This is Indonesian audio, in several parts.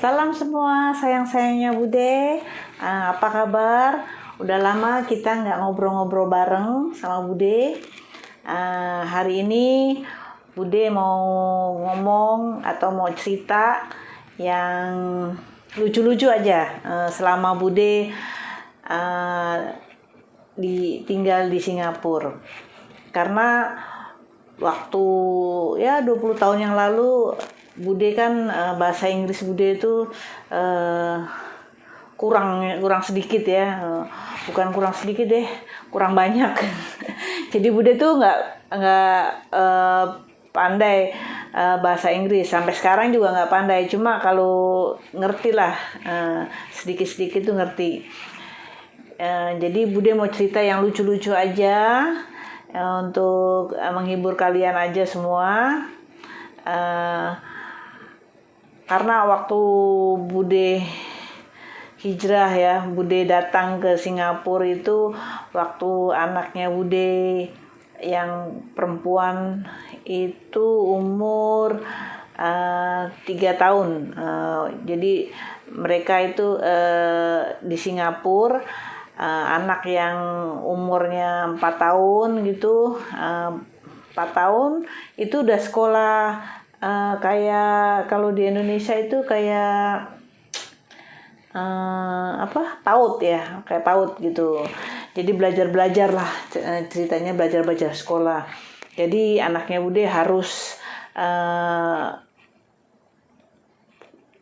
Salam semua, sayang-sayangnya Bude. Apa kabar? Udah lama kita nggak ngobrol-ngobrol bareng sama Bude. Hari ini Bude mau ngomong atau mau cerita yang lucu-lucu aja. Selama Bude tinggal di Singapura. Karena waktu 20 tahun yang lalu Bude kan bahasa Inggris Bude itu kurang sedikit ya, bukan kurang sedikit deh, kurang banyak. Jadi Bude tuh nggak pandai bahasa Inggris, sampai sekarang juga nggak pandai, cuma kalau ngerti lah, sedikit-sedikit tuh ngerti. Jadi Bude mau cerita yang lucu-lucu aja, untuk menghibur kalian aja semua. Karena waktu Bude hijrah ya, Bude datang ke Singapura itu waktu anaknya Bude yang perempuan itu umur 3 tahun. Jadi mereka itu di Singapura, anak yang umurnya 4 tahun gitu, 4 tahun itu udah sekolah, kayak kalau di Indonesia itu kayak PAUD ya, kayak PAUD gitu. Jadi belajar lah, ceritanya belajar sekolah. Jadi anaknya Bude harus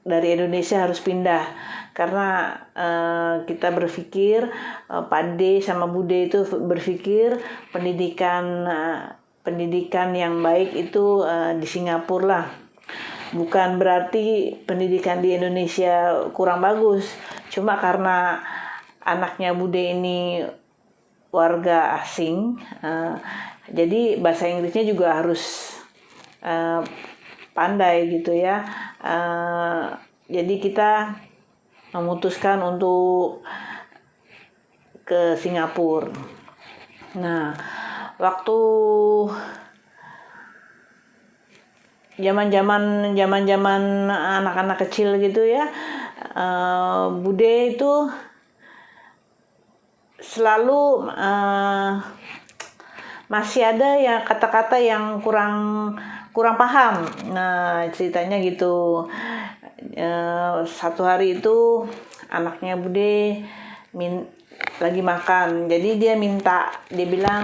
dari Indonesia harus pindah karena kita berpikir, Pade sama Bude itu berpikir pendidikan yang baik itu di Singapura lah. Bukan berarti pendidikan di Indonesia kurang bagus, cuma karena anaknya Bude ini warga asing, jadi bahasa Inggrisnya juga harus pandai gitu ya. Jadi kita memutuskan untuk ke Singapura. Nah, waktu zaman anak-anak kecil gitu ya, Bude itu selalu masih ada ya kata-kata yang kurang paham. Nah, ceritanya gitu. Satu hari itu anaknya Bude lagi makan, jadi dia bilang,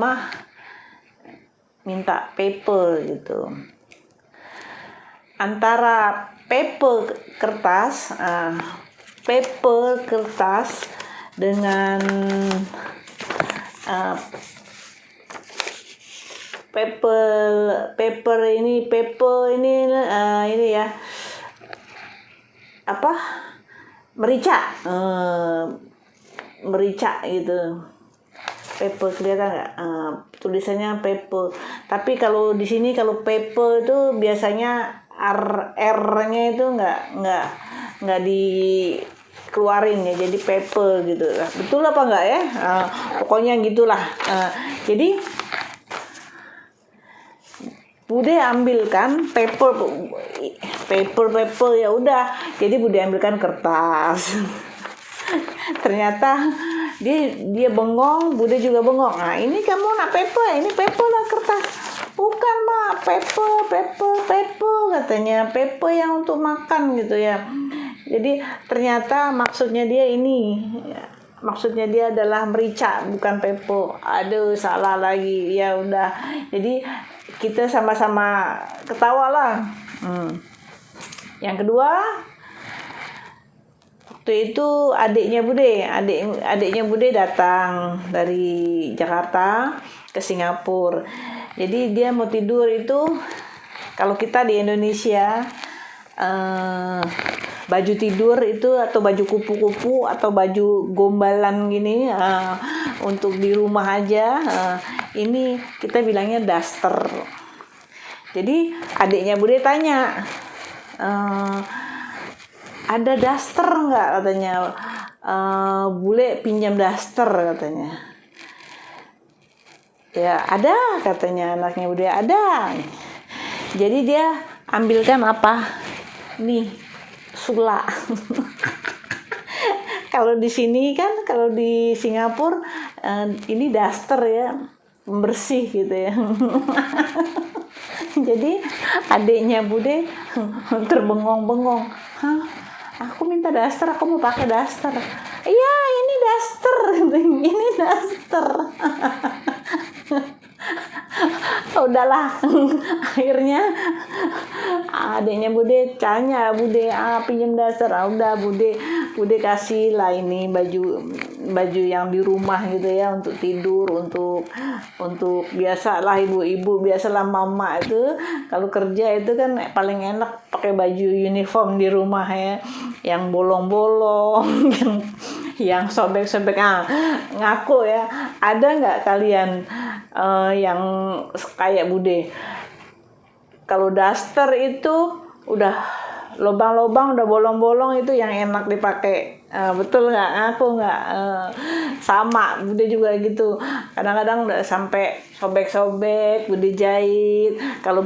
"Mah, minta paper," gitu. Antara paper kertas dengan paper ini ya, merica gitu. Paper kelihatan nggak? Tulisannya paper. Tapi kalau di sini kalau paper itu biasanya R-nya itu nggak dikeluarin ya, jadi paper gitu. Betul apa nggak ya? Pokoknya gitulah. Jadi Bude ambilkan paper ya udah. Jadi Bude ambilkan kertas. Ternyata dia bengong, Bude juga bengong. Nah, ini kamu nak paper, ini paper lah kertas. Bukan mah, paper katanya, paper yang untuk makan gitu ya. Jadi ternyata maksudnya dia adalah merica, bukan paper. Aduh, salah lagi. Ya udah. Jadi kita sama-sama ketawa lah. Yang kedua, waktu itu adiknya Bude datang dari Jakarta ke Singapura. Jadi dia mau tidur itu, kalau kita di Indonesia baju tidur itu atau baju kupu-kupu atau baju gombalan gini, untuk di rumah aja, ini kita bilangnya daster. Jadi adiknya Bude tanya, ada daster nggak katanya, Bule pinjam daster katanya. Ya ada katanya anaknya Bude, ada. Jadi dia ambilkan apa? Nih sula. Kalau di sini kan, kalau di Singapura ini daster ya, bersih gitu ya. Jadi adiknya Bude terbengong-bengong, hah? Aku minta daster, aku mau pakai daster. Iya, ini daster, ini daster. Udahlah, akhirnya adiknya Bude tanya, Bude pinjam daster. Udah Bude kasih lah ini baju yang di rumah gitu ya, untuk tidur, untuk biasalah ibu-ibu, biasalah mama itu kalau kerja itu kan paling enak pakai baju uniform di rumah ya, yang bolong-bolong, yang sobek-sobek. Ngaku ya, ada nggak kalian yang kayak Bude? Kalau daster itu udah lobang-lobang, udah bolong-bolong, itu yang enak dipakai. Betul nggak? Aku nggak. Sama, Bude juga gitu. Kadang-kadang udah sampai sobek-sobek, Bude jahit. Kalau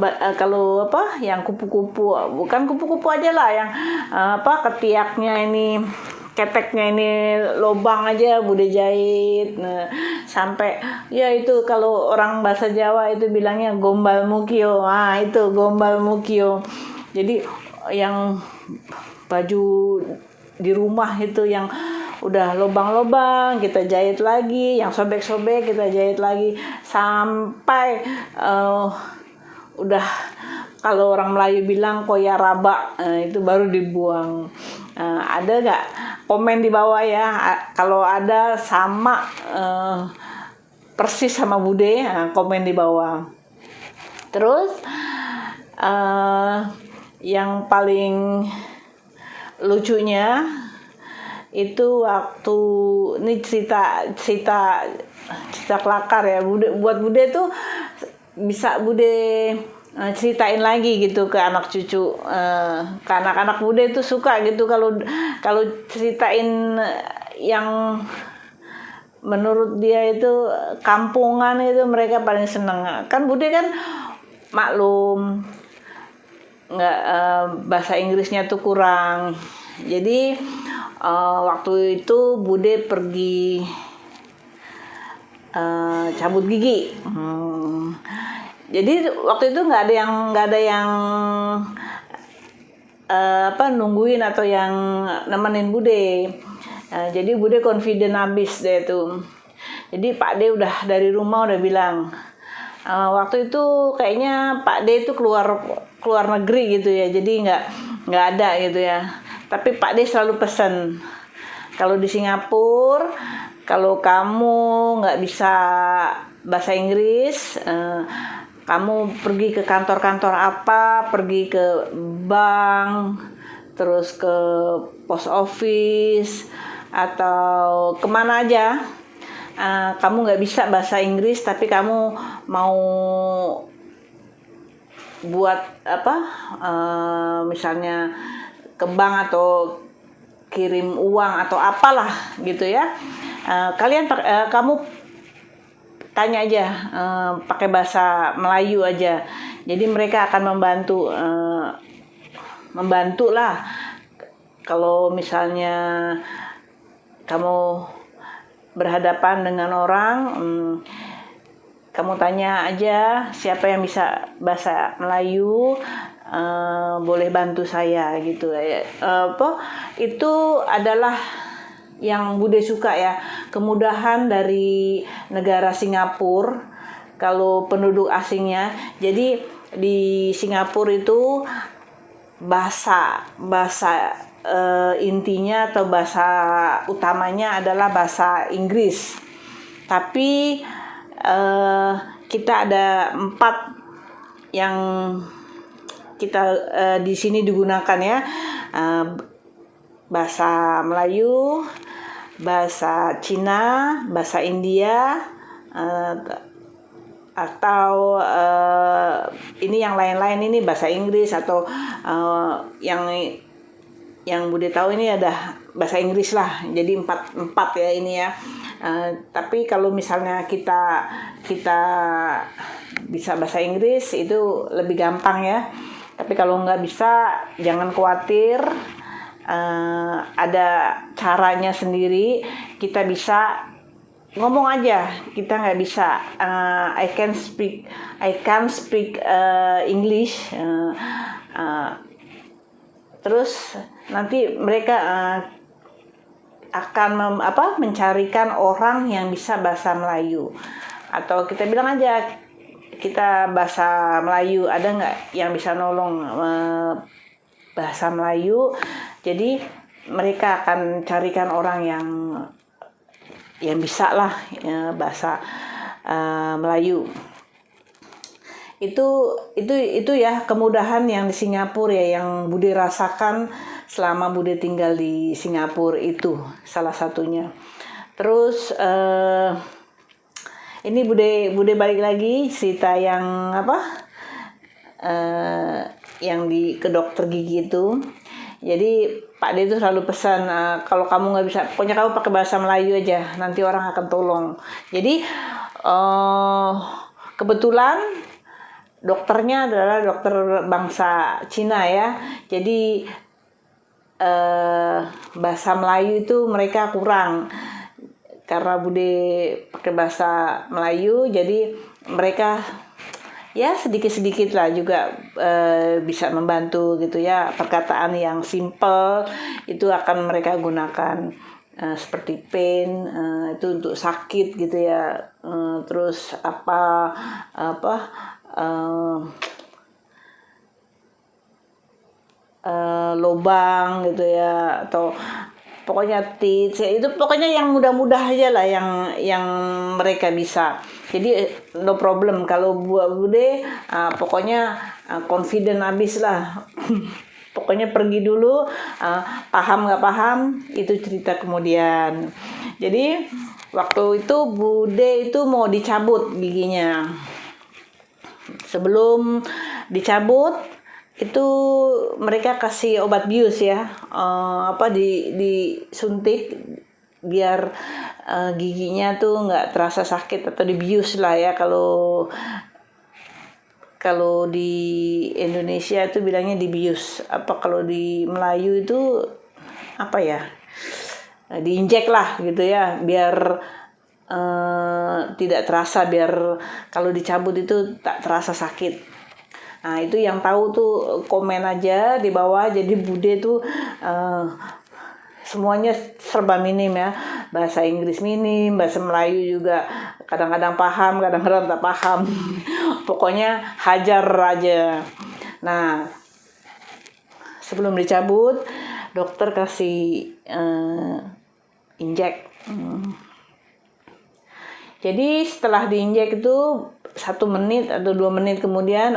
apa? Yang kupu-kupu, bukan kupu-kupu aja lah, yang ketiaknya ini, keteknya ini lobang aja Bude jahit. Nah, sampai ya itu kalau orang bahasa Jawa itu bilangnya gombal mukio. Itu gombal mukio. Jadi yang baju di rumah itu yang udah lobang-lobang kita jahit lagi, yang sobek-sobek kita jahit lagi, sampai udah, kalau orang Melayu bilang koya raba, itu baru dibuang. Ada nggak komen di bawah ya, kalau ada sama persis sama Bude, komen di bawah. Terus yang paling lucunya itu waktu ini cerita kelakar ya, buat Bude tuh bisa Bude ceritain lagi gitu ke anak cucu, ke anak-anak Bude tuh suka gitu kalau ceritain yang menurut dia itu kampungan, itu mereka paling seneng. Kan Bude kan maklum nggak, bahasa Inggrisnya tuh kurang. Jadi waktu itu Bude pergi cabut gigi. Jadi waktu itu nggak ada yang nungguin atau yang nemenin Bude. Jadi Bude confident abis deh tuh. Jadi Pak D udah dari rumah udah bilang, waktu itu kayaknya Pak D itu keluar negeri gitu ya, jadi nggak ada gitu ya. Tapi Pak D selalu pesan, kalau di Singapura, kalau kamu nggak bisa bahasa Inggris, kamu pergi ke kantor-kantor apa, pergi ke bank, terus ke post office, atau kemana aja, kamu nggak bisa bahasa Inggris tapi kamu mau buat misalnya ke bank atau kirim uang atau apalah gitu ya, kamu tanya aja, pakai bahasa Melayu aja. Jadi mereka akan membantu lah. Kalau misalnya kamu berhadapan dengan orang, kamu tanya aja siapa yang bisa bahasa Melayu, boleh bantu saya gitu ya. Itu adalah yang Bude suka ya, kemudahan dari negara Singapura kalau penduduk asingnya. Jadi di Singapura itu bahasa intinya atau bahasa utamanya adalah bahasa Inggris. Tapi kita ada 4 yang kita di sini digunakan ya, bahasa Melayu, bahasa Cina, bahasa India, atau ini yang lain-lain ini bahasa Inggris, atau yang Bude tahu ini ada bahasa Inggris lah. Jadi 4 ya ini ya. Tapi kalau misalnya kita bisa bahasa Inggris itu lebih gampang ya. Tapi kalau nggak bisa jangan khawatir. ada caranya sendiri. Kita bisa ngomong aja, kita nggak bisa I can speak English, terus nanti mereka akan mencarikan orang yang bisa bahasa Melayu, atau kita bilang aja kita bahasa Melayu, ada nggak yang bisa nolong bahasa Melayu. Jadi mereka akan carikan orang yang bisa lah bahasa Melayu. Itu ya kemudahan yang di Singapura ya, yang Bude rasakan selama Bude tinggal di Singapura, itu salah satunya. Terus ini Bude balik lagi cerita yang yang ke dokter gigi itu. Jadi Pak D itu selalu pesan, kalau kamu nggak bisa, pokoknya kamu pakai bahasa Melayu aja, nanti orang akan tolong. Jadi kebetulan dokternya adalah dokter bangsa Cina ya. Jadi bahasa Melayu itu mereka kurang. Karena Bude pakai bahasa Melayu, jadi mereka ya sedikit-sedikit lah juga bisa membantu gitu ya. Perkataan yang simple itu akan mereka gunakan, seperti pain, itu untuk sakit gitu ya. Terus lobang gitu ya, atau pokoknya teeth itu, pokoknya yang mudah-mudah aja lah yang mereka bisa. Jadi no problem kalau buat Bude, pokoknya confident abis lah. Pokoknya pergi dulu, paham nggak paham itu cerita kemudian. Jadi waktu itu Bude itu mau dicabut giginya. Sebelum dicabut itu mereka kasih obat bius ya, disuntik biar giginya tuh nggak terasa sakit, atau dibius lah ya, kalau di Indonesia itu bilangnya dibius, kalau di Melayu itu diinjek lah gitu ya, biar tidak terasa, biar kalau dicabut itu tak terasa sakit. Nah itu yang tahu tuh komen aja di bawah. Jadi Bude tuh semuanya serba minim ya, bahasa Inggris minim, bahasa Melayu juga kadang-kadang paham, kadang-kadang tak paham. Pokoknya hajar aja. Nah sebelum dicabut dokter kasih injek. Jadi setelah diinjek itu 1 menit atau 2 menit kemudian,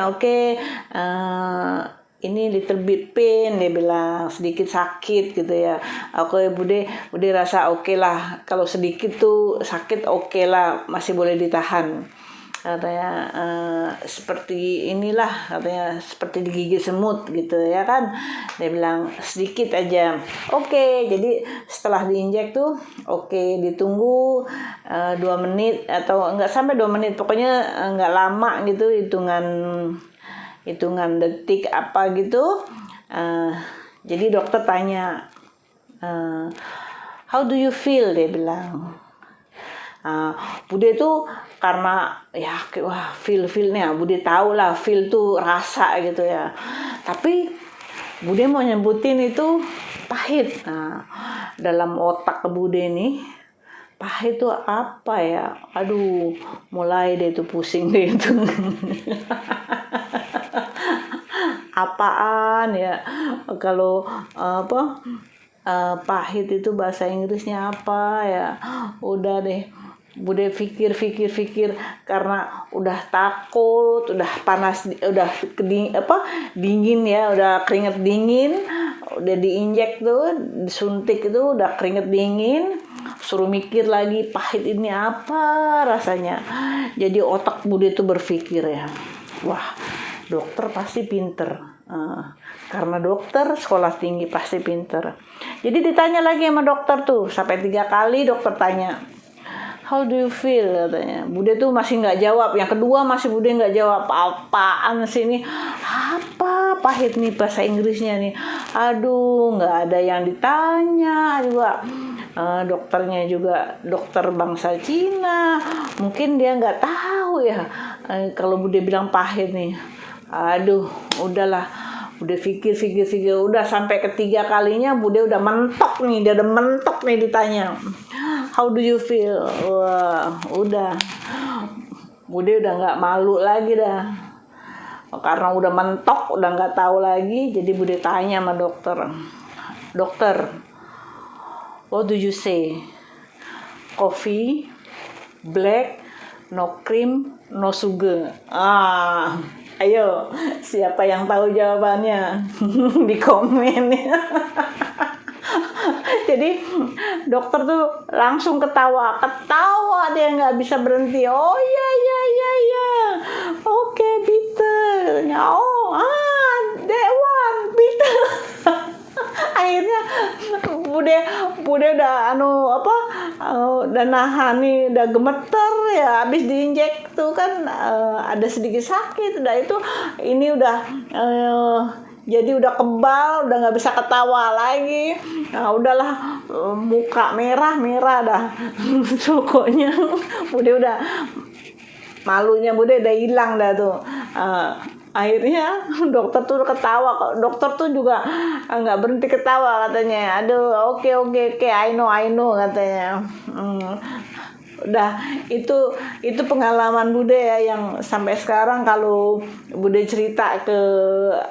ini little bit pain, dia bilang sedikit sakit gitu ya. Bude rasa lah, kalau sedikit tuh sakit lah, masih boleh ditahan. Katanya seperti inilah, katanya seperti digigit semut gitu ya kan. Dia bilang sedikit aja. Jadi setelah diinjek tuh ditunggu 2 menit atau enggak sampai 2 menit, pokoknya enggak lama gitu, hitungan detik apa gitu. Jadi dokter tanya, how do you feel, dia bilang. Bude tuh karena ya feel-nya Bude tahu lah, feel tuh rasa gitu ya, tapi Bude mau nyebutin itu pahit. Dalam otak Bude nih, pahit tuh apa ya, aduh mulai deh tuh pusing deh itu. Apaan ya kalau pahit itu bahasa Inggrisnya apa ya. Udah deh Bude pikir karena udah takut, udah panas, udah dingin ya, udah keringet dingin, udah diinjek tuh, disuntik itu udah keringet dingin, suruh mikir lagi pahit ini apa rasanya. Jadi otak Bude tuh berpikir ya, wah dokter pasti pinter, karena dokter sekolah tinggi pasti pinter. Jadi ditanya lagi sama dokter tuh sampai 3 kali dokter tanya, how do you feel katanya. Bude tuh masih nggak jawab. Yang kedua masih Bude nggak jawab. Apaan sih ini? Apa pahit nih bahasa Inggrisnya nih? Aduh, nggak ada yang ditanya juga. Dokternya juga dokter bangsa Cina. Mungkin dia nggak tahu ya kalau Bude bilang pahit nih. Aduh, udahlah. Udah pikir, udah sampai ketiga kalinya Bude udah mentok nih, dia udah mentok nih ditanya. How do you feel? Wah, udah. Bude udah nggak malu lagi dah. Karena udah mentok, udah nggak tahu lagi, jadi Bude tanya sama dokter. Dokter, what do you say? Coffee, black, no cream, no sugar. Ayo, siapa yang tahu jawabannya? Di komen ya. Jadi dokter tuh langsung ketawa dia nggak bisa berhenti. Oh iya. Oke, bitter. That one bitter. Akhirnya Bude udah udah nahan nih, udah gemeter ya, habis diinjek tuh kan ada sedikit sakit, udah itu ini udah jadi udah kebal, udah nggak bisa ketawa lagi. Nah, udahlah, muka merah dah. Pokoknya Bude udah malunya Bude udah hilang dah tuh. Akhirnya dokter tuh ketawa, dokter tuh juga nggak berhenti ketawa katanya. Aduh, oke, I know katanya. Udah itu pengalaman Bude ya, yang sampai sekarang kalau Bude cerita ke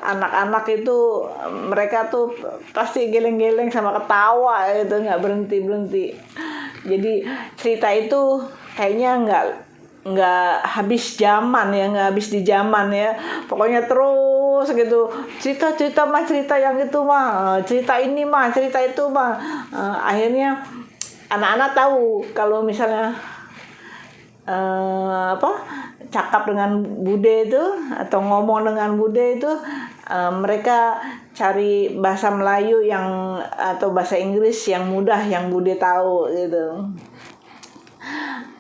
anak-anak itu mereka tuh pasti geleng-geleng sama ketawa gitu, nggak berhenti. Jadi cerita itu kayaknya nggak habis di zaman ya, pokoknya terus gitu cerita yang itu cerita ini cerita itu akhirnya anak-anak tahu kalau misalnya cakap dengan Bude itu atau ngomong dengan Bude itu, mereka cari bahasa Melayu atau bahasa Inggris yang mudah yang Bude tahu gitu.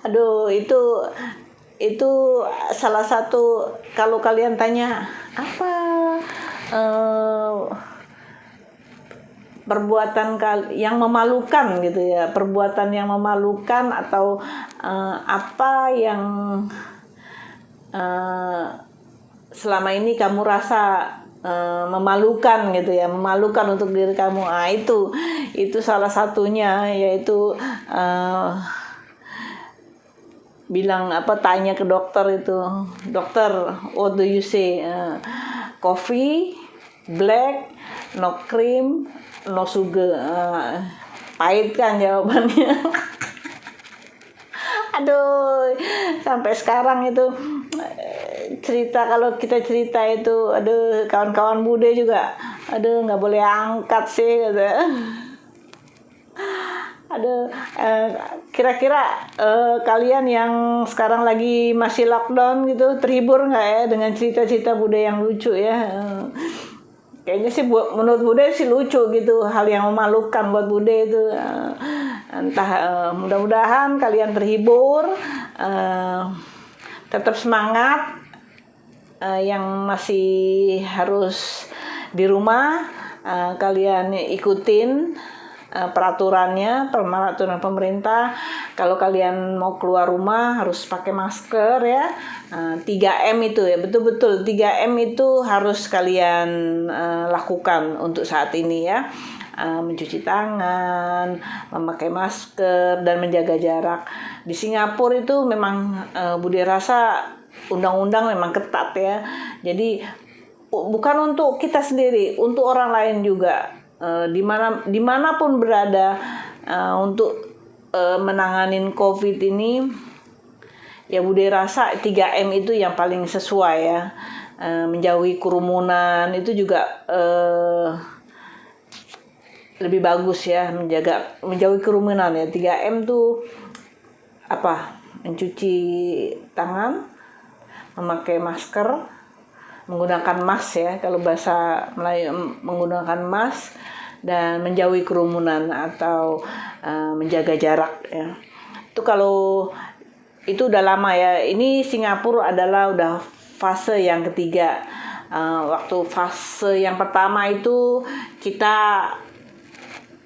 Aduh, itu salah satu, kalau kalian tanya apa perbuatan yang memalukan gitu ya, perbuatan yang memalukan atau apa yang selama ini kamu rasa memalukan gitu ya, memalukan untuk diri kamu. Itu salah satunya, yaitu tanya ke dokter itu, dokter, what do you say? Coffee, black, no cream, no sugar. Pahit kan jawabannya. Aduh, sampai sekarang itu kalau kita cerita itu, aduh, kawan-kawan Bude juga, aduh, nggak boleh angkat sih gitu. Aduh, kira-kira kalian yang sekarang lagi masih lockdown gitu, terhibur nggak ya dengan cerita-cerita Bude yang lucu ya? Kayaknya sih menurut Bude sih lucu gitu, hal yang memalukan buat Bude itu. Mudah-mudahan kalian terhibur, tetap semangat, yang masih harus di rumah, kalian ikutin peraturan pemerintah. Kalau kalian mau keluar rumah harus pakai masker ya. 3M itu ya, betul-betul 3M itu harus kalian lakukan untuk saat ini ya. Mencuci tangan, memakai masker, dan menjaga jarak. Di Singapura itu memang Bude rasa undang-undang memang ketat ya. Jadi bukan untuk kita sendiri, untuk orang lain juga. Dimanapun berada, untuk menanganin COVID ini ya, Bude rasa 3M itu yang paling sesuai ya. Menjauhi kerumunan itu juga lebih bagus ya, menjauhi kerumunan ya. 3M tuh mencuci tangan, memakai masker, menggunakan mask ya, kalau bahasa Melayu menggunakan mask, dan menjauhi kerumunan atau menjaga jarak ya. Itu kalau itu udah lama ya. Ini Singapura adalah udah fase yang ketiga. Waktu fase yang pertama itu kita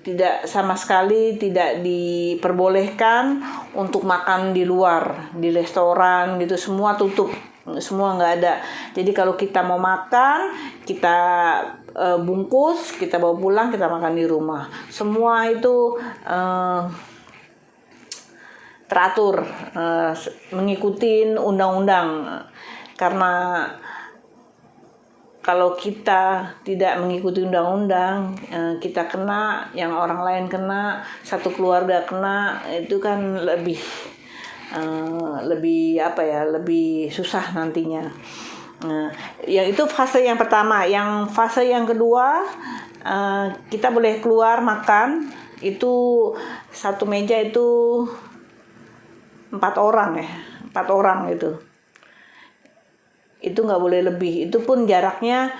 tidak sama sekali tidak diperbolehkan untuk makan di luar, di restoran gitu, semua tutup, semua nggak ada. Jadi kalau kita mau makan, kita bungkus, kita bawa pulang, kita makan di rumah. Semua itu teratur, mengikuti undang-undang. Karena kalau kita tidak mengikuti undang-undang, kita kena, yang orang lain kena, satu keluarga kena, itu kan lebih lebih susah nantinya. Yang itu fase yang pertama. Yang fase yang kedua, kita boleh keluar makan, itu satu meja itu 4 orang itu. Itu nggak boleh lebih. Itu pun jaraknya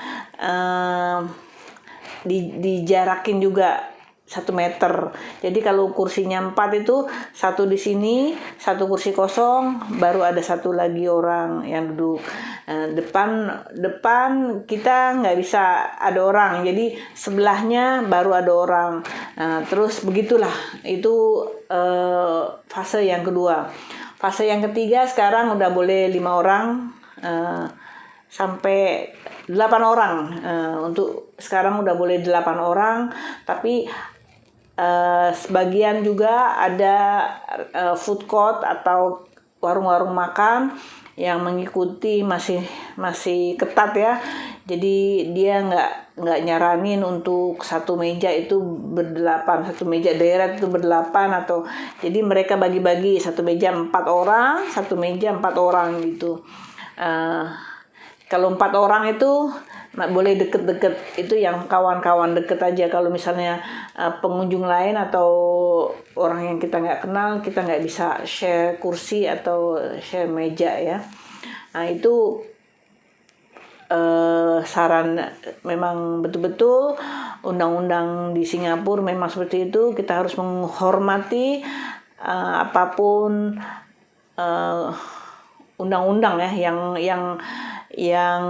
dijarakin juga 1 meter. Jadi kalau kursinya 4 itu, satu di sini, satu kursi kosong, baru ada satu lagi orang yang duduk. Depan kita nggak bisa ada orang, jadi sebelahnya baru ada orang. Terus begitulah. Itu fase yang kedua. Fase yang ketiga sekarang udah boleh 5 orang. Sampai 8 orang. Untuk sekarang udah boleh 8 orang, tapi sebagian juga ada food court atau warung-warung makan yang mengikuti masih ketat ya. Jadi dia nggak nyaranin untuk satu meja itu berdelapan, satu meja deret itu berdelapan, atau jadi mereka bagi-bagi, satu meja 4 orang, satu meja 4 orang gitu. Kalau 4 orang itu boleh deket-deket, itu yang kawan-kawan deket aja. Kalau misalnya pengunjung lain atau orang yang kita nggak kenal, kita nggak bisa share kursi atau share meja ya. Nah itu saran, memang betul-betul undang-undang di Singapura memang seperti itu. Kita harus menghormati apapun undang-undang ya yang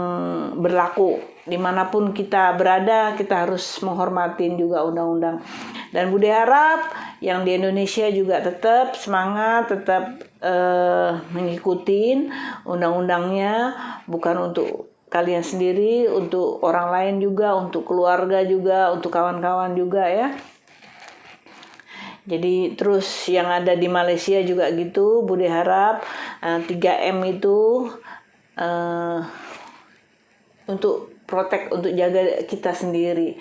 berlaku dimanapun kita berada. Kita harus menghormatin juga undang-undang. Dan Bude harap yang di Indonesia juga tetap semangat, tetap mengikuti undang-undangnya, bukan untuk kalian sendiri, untuk orang lain juga, untuk keluarga juga, untuk kawan-kawan juga ya. Jadi terus yang ada di Malaysia juga gitu. Bude harap 3M itu untuk protect, untuk jaga kita sendiri.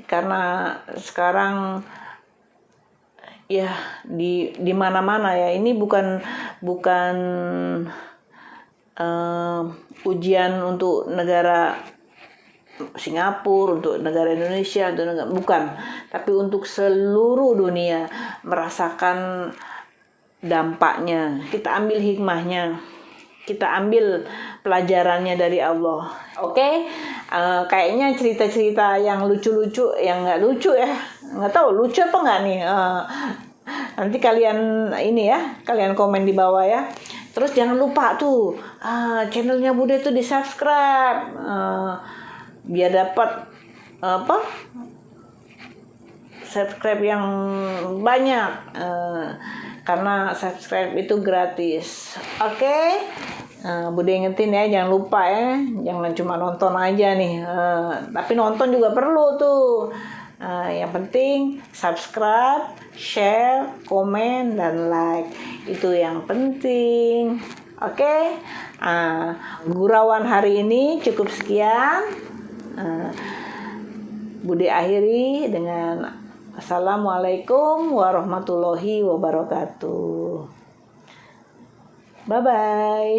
Karena sekarang ya di mana-mana ya, ini bukan ujian untuk negara Singapura, untuk negara Indonesia, bukan, tapi untuk seluruh dunia merasakan dampaknya. Kita ambil hikmahnya, kita ambil pelajarannya dari Allah. Oke? Kayaknya cerita-cerita yang lucu-lucu, yang nggak lucu ya, nggak tahu lucu apa nggak nih. Nanti kalian ini ya, kalian komen di bawah ya. Terus jangan lupa tuh channelnya Bude tuh di subscribe, biar dapat subscribe yang banyak, karena subscribe itu gratis. Oke? Bude ingetin ya, jangan lupa ya, jangan cuma nonton aja nih, tapi nonton juga perlu tuh. Yang penting subscribe, share, komen, dan like, itu yang penting. Oke? Gurauan hari ini cukup sekian. Bude akhiri dengan Assalamualaikum warahmatullahi wabarakatuh. Bye-bye.